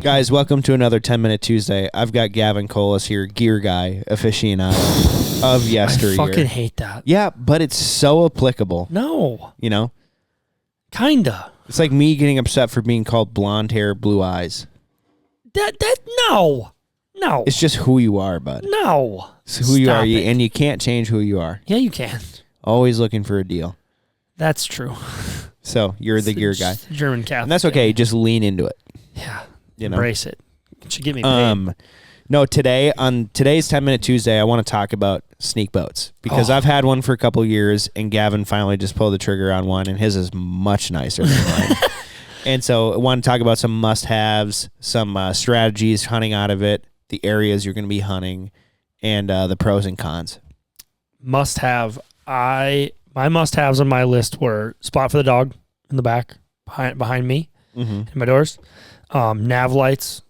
Guys, welcome to another 10-Minute Tuesday. I've got Gavin Colas here, gear guy, aficionado of yesteryear. I fucking hate that. Yeah, but it's so applicable. No. You know? Kinda. It's like me getting upset for being called blonde hair, blue eyes. No. It's just who you are, bud. No. It's who you are, and you can't change who you are. Yeah, you can. Always looking for a deal. That's true. So, you're the gear guy. German Catholic. And that's okay. Just lean into it. Yeah. You know? Embrace it. It should get me paid. No, today, on today's 10-Minute Tuesday, I want to talk about sneak boats. Because I've had one for a couple years, and Gavin finally just pulled the trigger on one, and his is much nicer than mine. And so I want to talk about some must-haves, some strategies hunting out of it, the areas you're going to be hunting, and the pros and cons. Must-have. My must-haves on my list were spot for the dog in the back behind me in my doors, nav lights,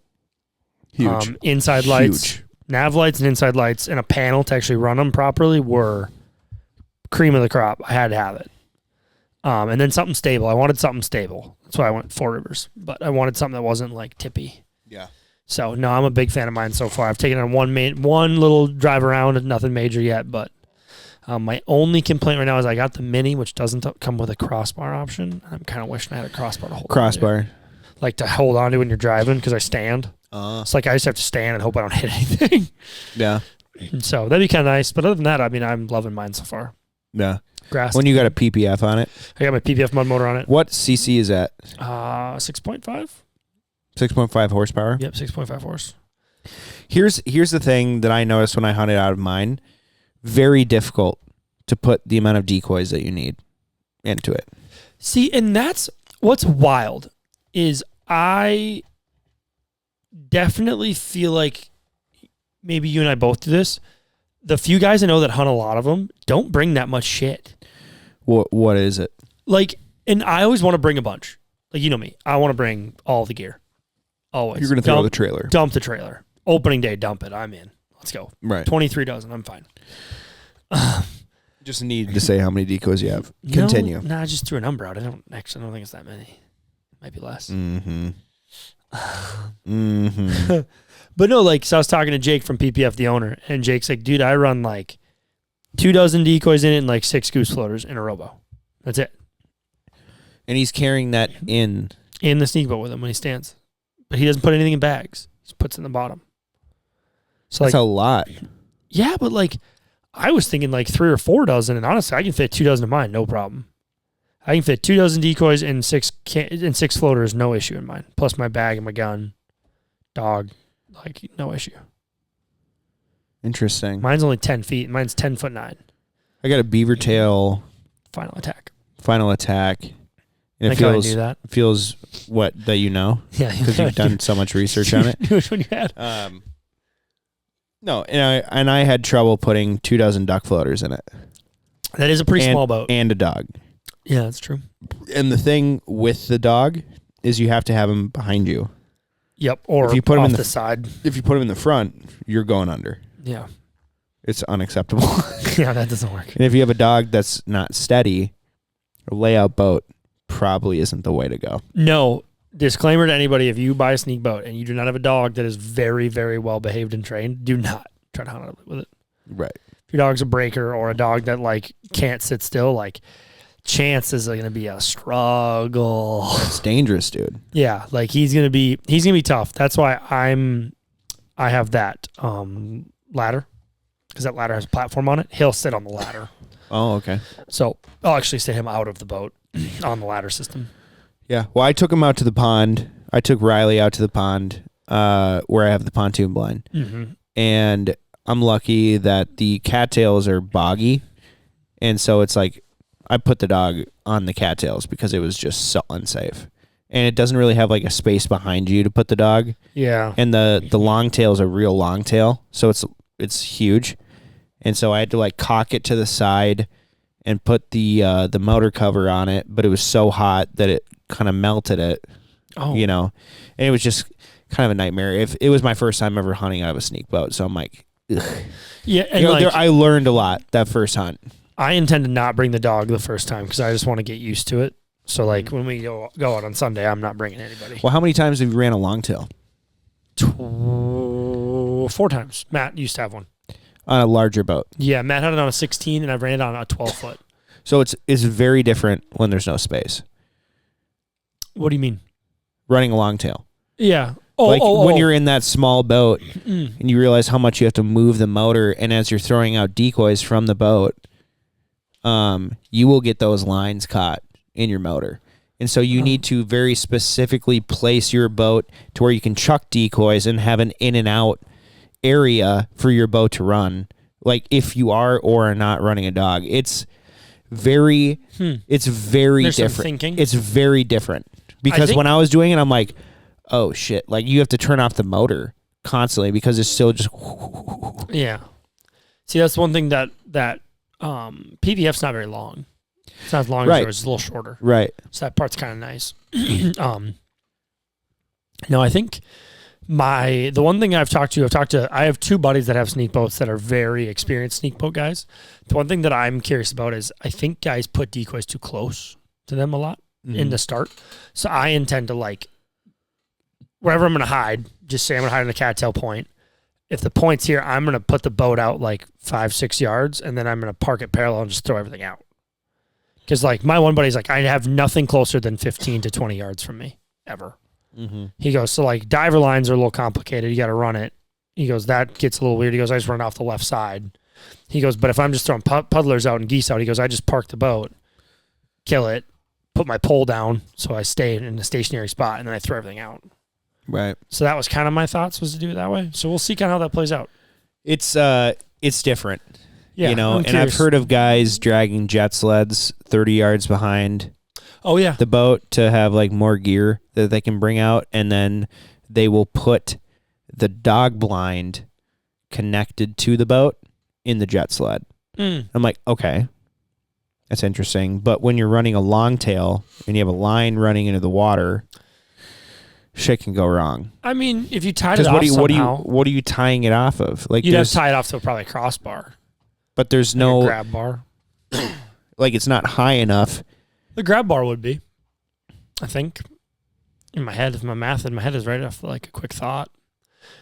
huge, inside lights, nav lights and inside lights, and a panel to actually run them properly were cream of the crop. I had to have it. And then something stable. I wanted something stable. That's why I went Four Rivers. But I wanted something that wasn't like tippy. Yeah. So no, I'm a big fan of mine so far. I've taken on one little drive around, nothing major yet. But my only complaint right now is I got the Mini, which doesn't come with a crossbar option. I'm kind of wishing I had a crossbar to hold. Crossbar. Like to hold on to when you're driving because I stand. It's like I just have to stand and hope I don't hit anything. Yeah. So that'd be kind of nice. But other than that, I mean, I'm loving mine so far. Yeah. Grass. When you got a PPF on it? I got my PPF mud motor on it. What CC is that? 6.5. 6.5 horsepower? Yep, 6.5 horse. Here's the thing that I noticed when I hunted out of mine. Very difficult to put the amount of decoys that you need into it. See, and that's what's wild is I definitely feel like maybe you and I both do this. The few guys I know that hunt a lot of them don't bring that much shit. What is it? Like, and I always want to bring a bunch. Like, you know me. I want to bring all the gear. Always. You're going to throw the trailer. Dump the trailer. Opening day, dump it. I'm in. Let's go. Right. 23 dozen. I'm fine. Just need to say how many decoys you have. Continue. No, I just threw a number out. I don't think it's that many. Might be less. Mm-hmm. But no, like, so I was talking to Jake from PPF, the owner, and Jake's like, dude, I run like 2 dozen decoys in it and like 6 goose floaters in a rowboat. That's it. And he's carrying that in the sneak boat with him when he stands. But he doesn't put anything in bags. He just puts it in the bottom. So that's a lot. Yeah, but like, I was thinking like 3 or 4 dozen, and honestly, I can fit 2 dozen in mine, no problem. I can fit 2 dozen decoys and 6 floaters, no issue in mine. Plus my bag and my gun, dog, like no issue. Interesting. Mine's only 10 feet. Mine's 10'9". I got a beaver tail. Final attack. And it feels, that. Feels what that you know? Yeah, because you've done so much research on it. Which one you had? No, and I had trouble putting 2 dozen duck floaters in it. That is a pretty small boat. And a dog. Yeah, that's true. And the thing with the dog is you have to have him behind you. Yep, or if you put him off in the side. If you put him in the front, you're going under. Yeah. It's unacceptable. Yeah, that doesn't work. And if you have a dog that's not steady, a layout boat probably isn't the way to go. No. Disclaimer to anybody, if you buy a sneak boat and you do not have a dog that is very, very well behaved and trained, do not try to hunt with it. Right. If your dog's a breaker or a dog that like can't sit still, like chances are going to be a struggle. It's dangerous, dude. Yeah, like he's going to be tough. That's why I have that ladder, because that ladder has a platform on it. He'll sit on the ladder. Oh, okay. So I'll actually sit him out of the boat on the ladder system. Yeah. Well, I took him out to the pond. I took Riley out to the pond where I have the pontoon blind. Mm-hmm. And I'm lucky that the cattails are boggy. And so it's like I put the dog on the cattails because it was just so unsafe. And it doesn't really have like a space behind you to put the dog. Yeah. And the long tail is a real long tail. So it's huge. And so I had to like cock it to the side and put the motor cover on it. But it was so hot that it kind of melted it, you know, and it was just kind of a nightmare. If it was my first time ever hunting out of a sneak boat, so I'm like, ugh. Yeah, and you know, I learned a lot that first hunt. I intend to not bring the dog the first time because I just want to get used to it. So like when we go out on Sunday, I'm not bringing anybody. Well, how many times have you ran a longtail? 4 times. Matt used to have one. On a larger boat. Yeah, Matt had it on a 16, and I ran it on a 12-foot. So it's very different when there's no space. What do you mean? Running a longtail. Yeah. When you're in that small boat and you realize how much you have to move the motor, and as you're throwing out decoys from the boat, you will get those lines caught in your motor. And so you need to very specifically place your boat to where you can chuck decoys and have an in and out area for your boat to run. Like if you are or are not running a dog, it's very different. It's very different because when I was doing it, I'm like, oh shit. Like you have to turn off the motor constantly because it's still just. Yeah. See, that's one thing that PVF's not very long. It's not as long as yours. It's a little shorter. Right. So that part's kind of nice. No, I think the one thing I have 2 buddies that have sneak boats that are very experienced sneak boat guys. The one thing that I'm curious about is I think guys put decoys too close to them a lot in the start. So I intend to wherever I'm going to hide, just say I'm going to hide in the cattail point. If the point's here, I'm going to put the boat out 5-6 yards, and then I'm going to park it parallel and just throw everything out. Because my one buddy's I have nothing closer than 15 to 20 yards from me, ever. Mm-hmm. He goes, so diver lines are a little complicated. You got to run it. He goes, that gets a little weird. He goes, I just run off the left side. He goes, but if I'm just throwing puddlers out and geese out, he goes, I just park the boat, kill it, put my pole down so I stay in a stationary spot, and then I throw everything out. Right. So that was kind of my thoughts, was to do it that way. So we'll see kind of how that plays out. It's different. Yeah, and I've heard of guys dragging jet sleds 30 yards behind the boat to have more gear that they can bring out, and then they will put the dog blind connected to the boat in the jet sled. I'm like, okay, that's interesting. But when you're running a longtail and you have a line running into the water, shit can go wrong. I mean, if you tied it off somehow. What are you tying it off of? You'd have to tie it off to probably a crossbar. But there's no a grab bar. It's not high enough. The grab bar would be, I think, in my head. If my math in my head is right off a quick thought.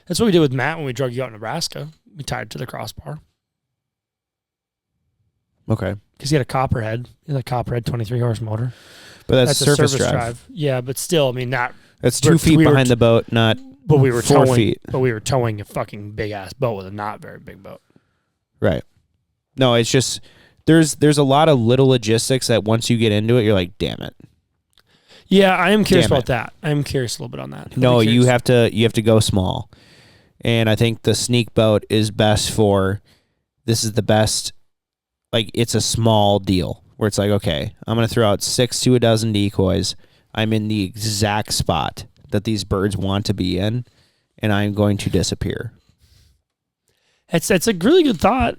That's what we did with Matt when we drug you out in Nebraska. We tied it to the crossbar. Okay. Because he had a Copperhead. He had a Copperhead 23 horse motor. But that's surface drive. Yeah, but still, I mean, that's 2 feet behind the boat, not 4 feet. But we were towing a fucking big ass boat with a not very big boat. Right. No, it's just there's a lot of little logistics that once you get into it, you're like, damn it. Yeah, I am curious about that. I am curious a little bit on that. No, you have to go small. And I think the sneak boat is best for, this is the best, it's a small deal where it's okay, I'm going to throw out 6 to a dozen decoys. I'm in the exact spot that these birds want to be in, and I'm going to disappear. It's a really good thought.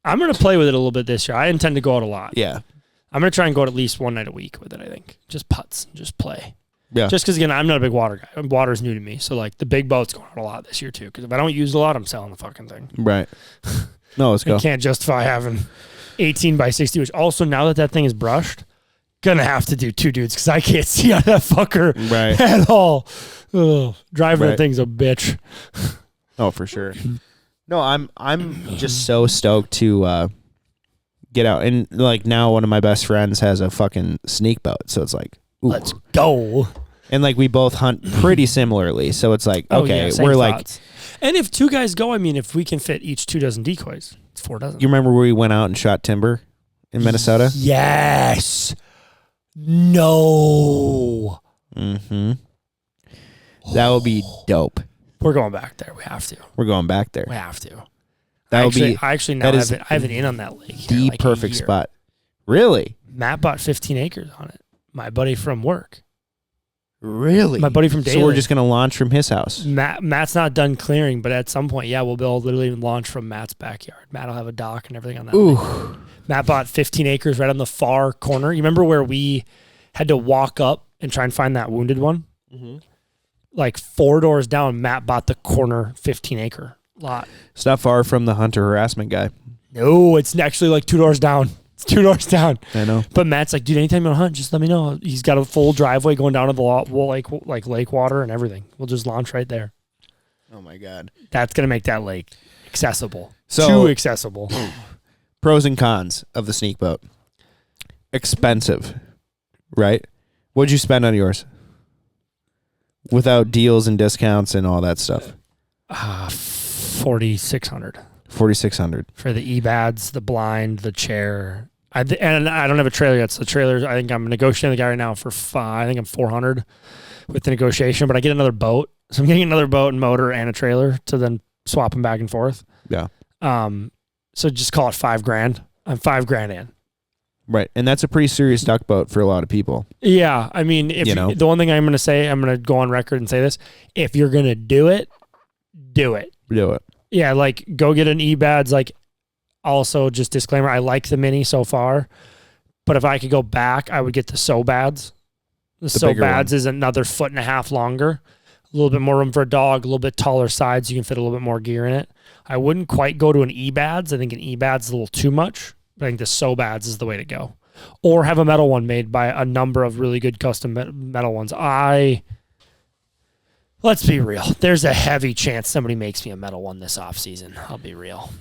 I'm going to play with it a little bit this year. I intend to go out a lot. Yeah. I'm going to try and go out at least one night a week with it, I think. Just putts, just play. Yeah. Just because, again, I'm not a big water guy. Water's new to me. So, the big boat's going out a lot this year, too. Because if I don't use a lot, I'm selling the fucking thing. Right. No, let's go. I can't justify having 18 by 60, which also, now that thing is brushed, going to have to do 2 dudes because I can't see out of that fucker at all. Ugh. Driving that thing's a bitch. Oh, for sure. No, I'm just so stoked to get out. And now one of my best friends has a fucking sneak boat. So it's ooh. Let's go. And we both hunt pretty similarly. So it's okay, we're thoughts. And if 2 guys go, I mean, if we can fit each 2 dozen decoys, it's 4 dozen. You remember where we went out and shot timber in Minnesota? Yes. No. Mm-hmm. That would be dope. We're going back there. We have to. We're going back there. We have to. I have it in on that lake. The perfect spot. Really? Matt bought 15 acres on it. My buddy from work. Really? My buddy from Daly. So we're just going to launch from his house. Matt's not done clearing, but at some point, we'll be able to literally launch from Matt's backyard. Matt will have a dock and everything on that. Ooh. Lake. Matt bought 15 acres right on the far corner. You remember where we had to walk up and try and find that wounded one? Mm-hmm. 4 doors down, Matt bought the corner 15-acre lot. It's not far from the hunter harassment guy. No, it's actually 2 doors down. It's 2 doors down. I know. But Matt's dude, anytime you want to hunt, just let me know. He's got a full driveway going down to the lake water and everything. We'll just launch right there. Oh my God. That's going to make that lake accessible. So, too accessible. Pros and cons of the sneak boat. Expensive, right? What'd you spend on yours? Without deals and discounts and all that stuff. 4,600. 4,600 for the eBads, the blind, the chair. And I don't have a trailer yet. So the trailers, I think I'm negotiating with the guy right now for I think I'm 400 with the negotiation. But I get another boat, so I'm getting another boat and motor and a trailer to then swap them back and forth. Yeah. So just call it $5,000. I'm $5,000 in. Right, and that's a pretty serious duck boat for a lot of people. Yeah, I mean, if the one thing I'm going to say, I'm going to go on record and say this: if you're going to do it, do it. Do it. Yeah, like go get an eBads. Like, also just disclaimer: I like the Mini so far, but if I could go back, I would get the SoBads. The SoBads is another 1.5 feet longer, a little bit more room for a dog, a little bit taller sides. You can fit a little bit more gear in it. I wouldn't quite go to an eBads. I think an eBads is a little too much. I think the SoBads is the way to go. Or have a metal one made by a number of really good custom metal ones. Let's be real. There's a heavy chance somebody makes me a metal one this off season. I'll be real.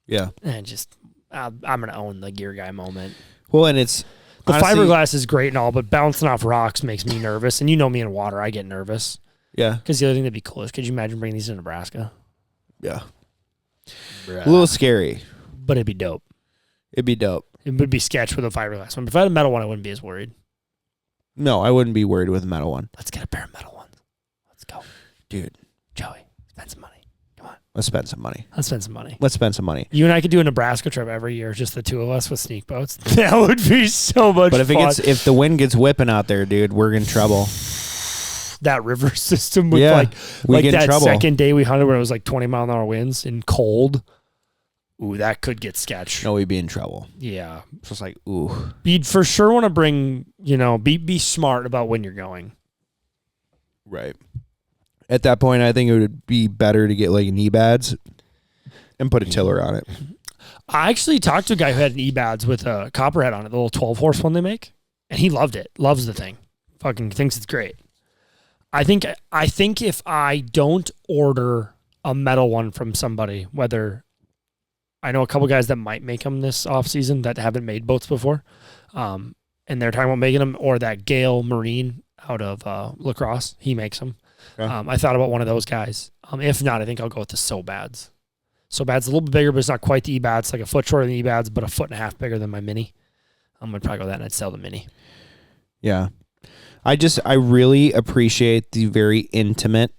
Yeah. And I'm going to own the gear guy moment. Well, and it's... The fiberglass is great and all, but bouncing off rocks makes me nervous. And you know me in water, I get nervous. Yeah. Because the other thing that'd be cool is, could you imagine bringing these to Nebraska? Yeah. Bruh. A little scary. But it'd be dope. It'd be dope. It would be sketch with a fiberglass one. But if I had a metal one, I wouldn't be as worried. No, I wouldn't be worried with a metal one. Let's get a pair of metal ones. Let's go. Dude. Joey, spend some money. Come on. Let's spend some money. Let's spend some money. Let's spend some money. You and I could do a Nebraska trip every year, just the two of us with sneak boats. That would be so much fun. But if the wind gets whipping out there, dude, we're in trouble. That river system with we get in that trouble. Second day we hunted when it was like 20-mile-an-hour winds and cold. Ooh, that could get sketch. No, we'd be in trouble. Yeah. So it's like, ooh. You'd for sure want to bring, be smart about when you're going. Right. At that point, I think it would be better to get like an eBads and put a tiller on it. I actually talked to a guy who had an eBads with a copperhead on it, the little 12-horse one they make, and he loved it. Loves the thing. Fucking thinks it's great. I think if I don't order a metal one from somebody, whether I know a couple guys that might make them this off season that haven't made boats before, and they're talking about making them, or that Gale Marine out of La Crosse, he makes them. Okay. I thought about one of those guys. If not, I think I'll go with the SoBads. SoBads a little bit bigger, but it's not quite the eBads. It's like a foot shorter than the eBads, but a 1.5 feet bigger than my Mini. I'm gonna probably go with that and I'd sell the Mini. Yeah. I really appreciate the very intimate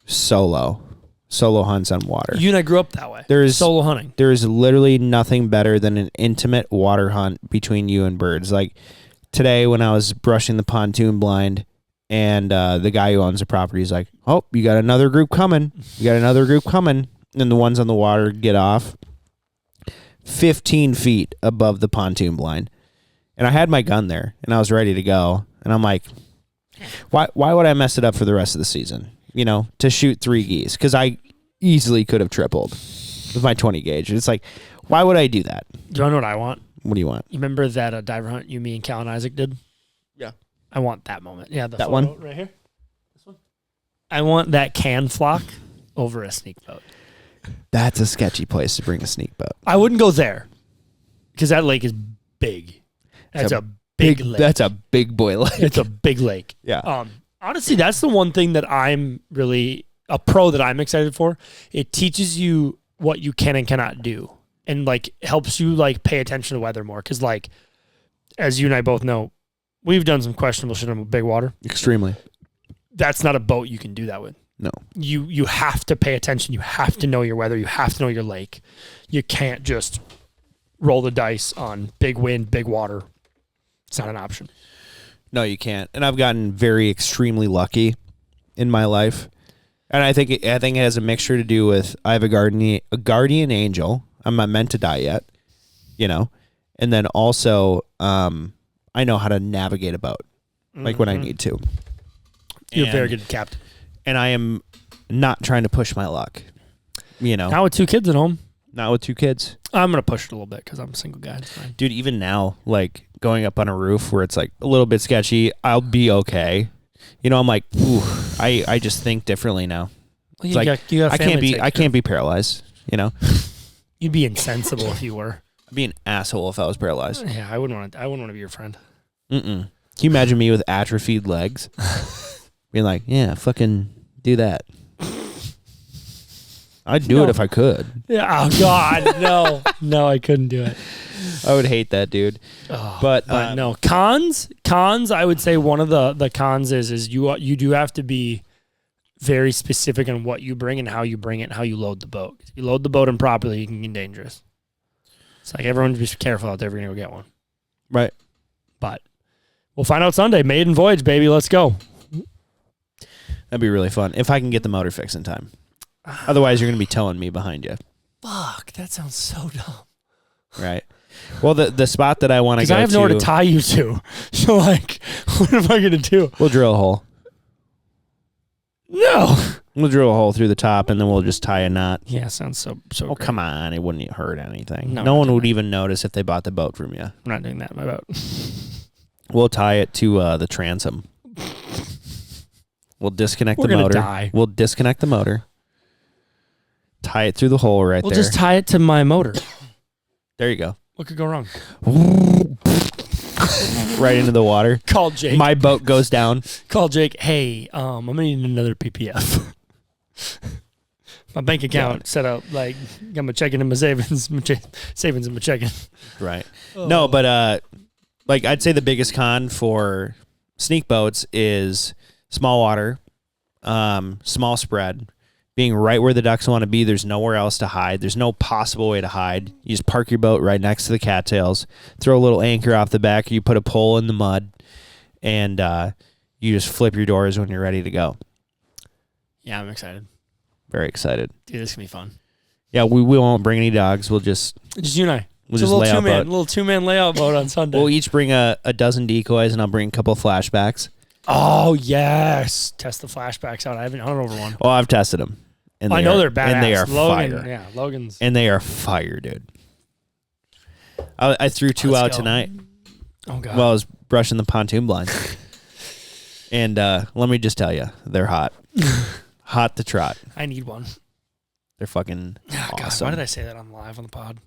solo hunts on water. You and I grew up that way. Solo hunting. There is literally nothing better than an intimate water hunt between you and birds. Like today when I was brushing the pontoon blind and the guy who owns the property is like, oh, you got another group coming. And the ones on the water get off 15 feet above the pontoon blind. And I had my gun there and I was ready to go. And I'm like, why would I mess it up for the rest of the season? To shoot 3 geese? Because I easily could have tripled with my 20 gauge. It's like, why would I do that? Do you want to know what I want? What do you want? You remember that diver hunt you, me, and Cal and Isaac did? Yeah. I want that moment. Yeah, that one right here. This one. I want that can flock over a sneak boat. That's a sketchy place to bring a sneak boat. I wouldn't go there because that lake is big. That's a big lake. That's a big boy lake. It's a big lake. Yeah. Honestly, that's the one thing that I'm really a pro that I'm excited for. It teaches you what you can and cannot do, and helps you pay attention to weather more. Because as you and I both know, we've done some questionable shit on big water. Extremely. That's not a boat you can do that with. No. You have to pay attention. You have to know your weather. You have to know your lake. You can't just roll the dice on big wind, big water. It's not an option. No, you can't. And I've gotten very extremely lucky in my life. And I think it has a mixture to do with I have a guardian angel. I'm not meant to die yet, And then also I know how to navigate a boat when I need to. You're very good captain. And I am not trying to push my luck, Not with 2 kids at home. Not with 2 kids. I'm going to push it a little bit because I'm a single guy. It's fine. Dude, even now, going up on a roof where it's a little bit sketchy, I'll be okay. I'm like, ooh, I just think differently now. Well, you got I can't be paralyzed. You know, you'd be insensible if you were. I'd be an asshole if I was paralyzed. Yeah, I wouldn't want to be your friend. Can you imagine me with atrophied legs? Being like, yeah, fucking do that. I'd do it if I could. Yeah. Oh God, no, I couldn't do it. I would hate that, dude. Oh, but no cons. I would say one of the cons is you do have to be very specific on what you bring and how you bring it and how you load the boat. If you load the boat improperly, you can get dangerous. It's like everyone just be careful out there if you're gonna go get one. Right. But we'll find out Sunday. Maiden voyage, baby. Let's go. That'd be really fun if I can get the motor fixed in time. Otherwise, you're gonna be towing me behind you. Fuck, that sounds so dumb. Right. Well, the spot that I want to go to, because I have nowhere to tie you to. So like, what am I gonna do? We'll drill a hole. No. We'll drill a hole through the top, and then we'll just tie a knot. Yeah, sounds so. Oh, great. come on. It wouldn't hurt anything. No, No one would even notice if they bought the boat from you. I'm not doing that in my boat. We'll tie it to the transom. We'll disconnect the motor. Die. We'll disconnect the motor. Tie it through the hole right there. We'll just tie it to my motor. There you go. What could go wrong? Right into the water. Call Jake. My boat goes down. Call Jake. Hey, I'm gonna need another PPF. My bank account set up like got my checking and my savings, savings and my checking. Right. Oh. No, but like I'd say the biggest con for sneak boats is small water, small spread, being right where the ducks want to be. There's nowhere else to hide. There's no possible way to hide. You just park your boat right next to the cattails, throw a little anchor off the back, you put a pole in the mud, and you just flip your doors when you're ready to go. Yeah, I'm excited. Very excited. Dude, this can be fun. Yeah, we won't bring any dogs. We'll just you and I. We'll just lay out boat. Little two-man layout boat on Sunday. We'll each bring a dozen decoys, and I'll bring a couple of flashbacks. Oh, yes. Test the flashbacks out. I haven't hunted over one. Oh, I've tested them. And I know they're badass. And they are Logan, fire. Yeah, Logan's. And they are fire, dude. I threw two out tonight. Oh, God. While I was brushing the pontoon blinds. And let me just tell you, they're hot. Hot to trot. I need one. They're fucking awesome. God, why did I say that on live on the pod?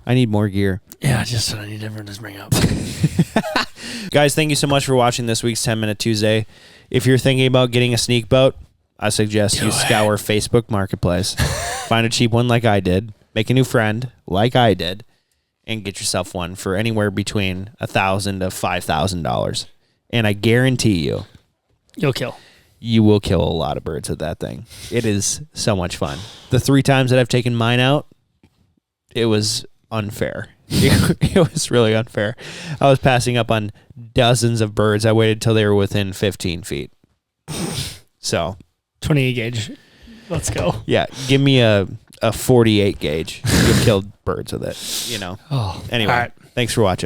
I need more gear. Yeah, just what I need everyone to bring up. Guys, thank you so much for watching this week's 10 Minute Tuesday. If you're thinking about getting a sneak boat, I suggest you scour Facebook Marketplace. Find a cheap one like I did. Make a new friend like I did. And get yourself one for anywhere between $1,000 to $5,000. And I guarantee you, you will kill a lot of birds with that thing. It is so much fun. The 3 times that I've taken mine out, it was unfair. It was really unfair. I was passing up on dozens of birds. I waited till they were within 15 feet. So 28 gauge. Let's go. Yeah, give me a 48 gauge. You've killed birds with it, you know. Oh, anyway, thanks for watching.